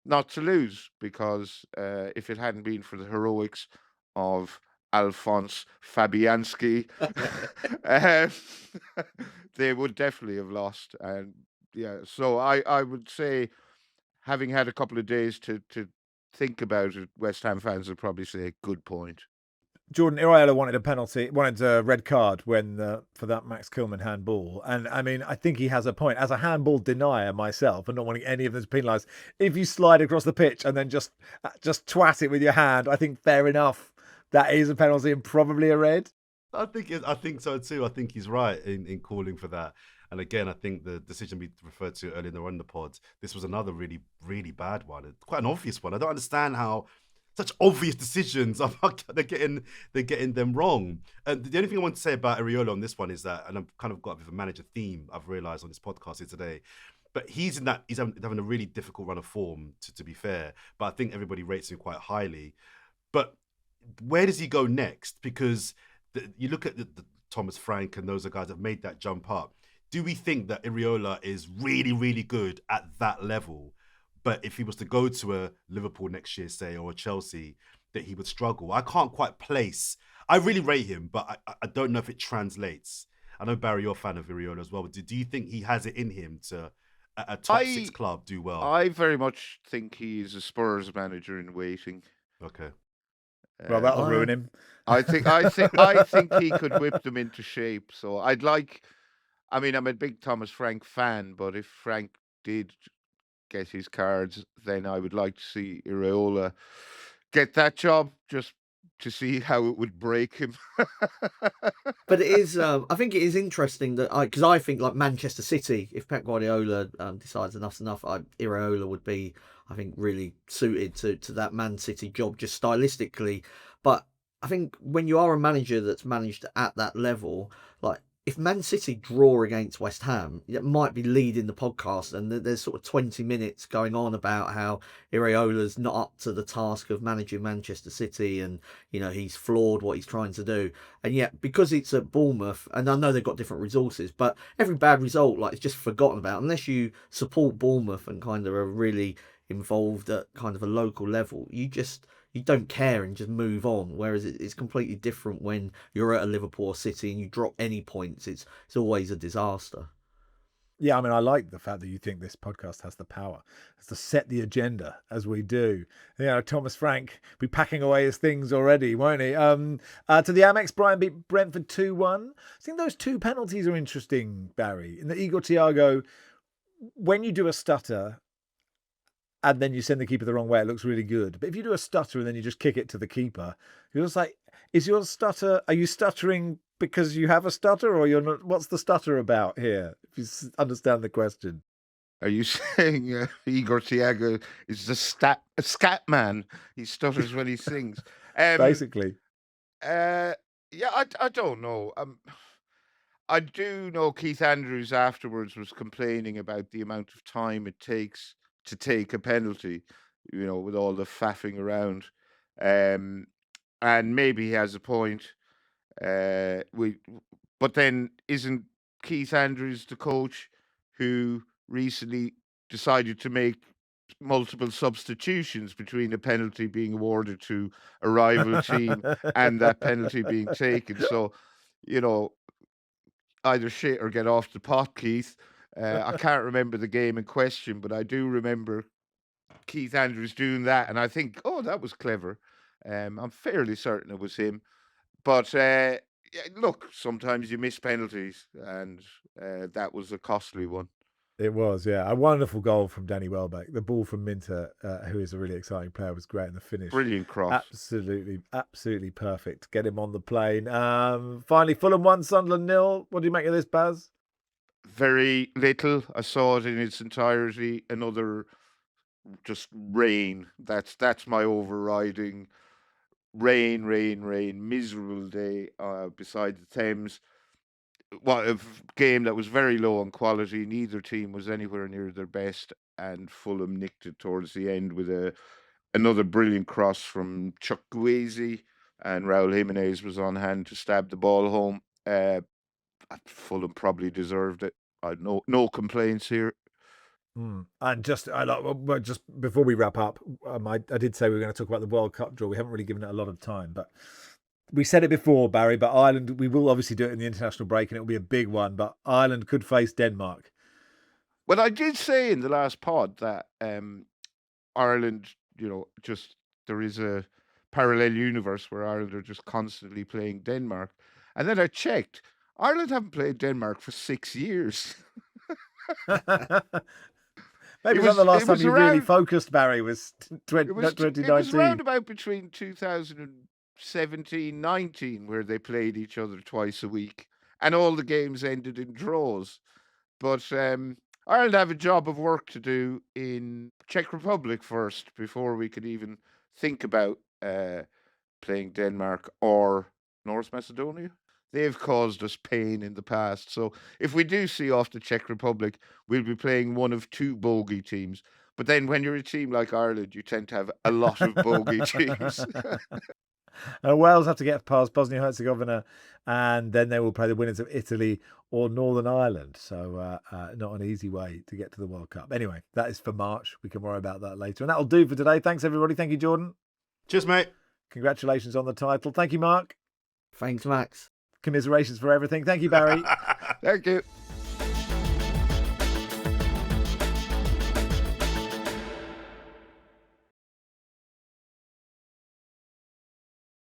not to lose, because if it hadn't been for the heroics of Alphonse Fabianski, they would definitely have lost. And yeah, so I would say, having had a couple of days to think about it, West Ham fans would probably say good point. Jordan Iraola wanted a red card for that Max Kilman handball. And I mean, I think he has a point. As a handball denier myself and not wanting any of this penalised, if you slide across the pitch and then just twat it with your hand, I think fair enough. That is a penalty and probably a red. I think so too. I think he's right in calling for that. And again, I think the decision we referred to earlier on the pod, this was another really, really bad one. Quite an obvious one. I don't understand how such obvious decisions they're getting them wrong. And the only thing I want to say about Areola on this one is that, and I've kind of got a bit of a manager theme I've realised on this podcast here today. But he's having a really difficult run of form, to be fair. But I think everybody rates him quite highly. But where does he go next? Because you look at the Thomas Frank and those are guys that have made that jump up. Do we think that Areola is really, really good at that level? But if he was to go to a Liverpool next year, say, or a Chelsea, that he would struggle. I can't quite place. I really rate him, but I don't know if it translates. I know, Barry, you're a fan of Areola as well. But do you think he has it in him to, at a top six club, do well? I very much think he's a Spurs manager in waiting. Okay. Well, that'll ruin him. I think he could whip them into shape. So I'm a big Thomas Frank fan, but if Frank did get his cards, then I would like to see Areola get that job just to see how it would break him. But it is, I think it is interesting that because I think like Manchester City, if Pep Guardiola decides enough's enough, Areola would be, I think, really suited to that Man City job just stylistically. But I think when you are a manager that's managed at that level, like if Man City draw against West Ham, it might be leading the podcast, and there's sort of 20 minutes going on about how Areola's not up to the task of managing Manchester City, and he's flawed what he's trying to do. And yet, because it's at Bournemouth, and I know they've got different resources, but every bad result it's just forgotten about unless you support Bournemouth and kind of are really involved at kind of a local level. You don't care and just move on. Whereas it's completely different when you're at a Liverpool City and you drop any points. It's always a disaster. Yeah, I mean, I like the fact that you think this podcast has the power to set the agenda as we do. Thomas Frank be packing away his things already, won't he? To the Amex, Brighton beat Brentford 2-1. I think those two penalties are interesting, Barry. In the Igor Thiago, when you do a stutter and then you send the keeper the wrong way, it looks really good. But if you do a stutter and then you just kick it to the keeper, you're just like, are you stuttering because you have a stutter, or you're not? What's the stutter about here? If you understand the question. Are you saying Igor Thiago is a scat man? He stutters when he sings. Basically. Yeah, I don't know. I do know Keith Andrews afterwards was complaining about the amount of time it takes to take a penalty, with all the faffing around. And maybe he has a point. But then isn't Keith Andrews the coach who recently decided to make multiple substitutions between a penalty being awarded to a rival team and that penalty being taken? So, either shit or get off the pot, Keith. I can't remember the game in question, but I do remember Keith Andrews doing that, and I think, that was clever. I'm fairly certain it was him. But look, sometimes you miss penalties, and that was a costly one. It was, yeah. A wonderful goal from Danny Welbeck. The ball from Minter, who is a really exciting player, was great in the finish. Brilliant cross. Absolutely perfect. Get him on the plane. Finally, Fulham 1, Sunderland 0. What do you make of this, Baz? Very little. I saw it in its entirety. Another just rain. That's my overriding. Rain. Miserable day beside the Thames. Well, a game that was very low on quality. Neither team was anywhere near their best, and Fulham nicked it towards the end with another brilliant cross from Chukwueze, and Raul Jimenez was on hand to stab the ball home. Fulham probably deserved it. No complaints here. And just before we wrap up, I did say we were going to talk about the World Cup draw. We haven't really given it a lot of time, but we said it before, Barry. But Ireland, we will obviously do it in the international break, and it will be a big one. But Ireland could face Denmark. Well, I did say in the last pod that Ireland, just there is a parallel universe where Ireland are just constantly playing Denmark. And then I checked, Ireland haven't played Denmark for 6 years. Maybe It not the was- last it time was you really around- focused, Barry, was It was, it was 2019. round about between 2017-19 where they played each other twice a week, and all the games ended in draws. But Ireland have a job of work to do in Czech Republic first before we could even think about playing Denmark or North Macedonia. They've caused us pain in the past. So if we do see off the Czech Republic, we'll be playing one of two bogey teams. But then when you're a team like Ireland, you tend to have a lot of bogey teams. Wales have to get past Bosnia-Herzegovina, and then they will play the winners of Italy or Northern Ireland. So not an easy way to get to the World Cup. Anyway, that is for March. We can worry about that later. And that'll do for today. Thanks, everybody. Thank you, Jordan. Cheers, mate. Congratulations on the title. Thank you, Mark. Thanks, Max. Commiserations for everything. Thank you, Barry. Thank you.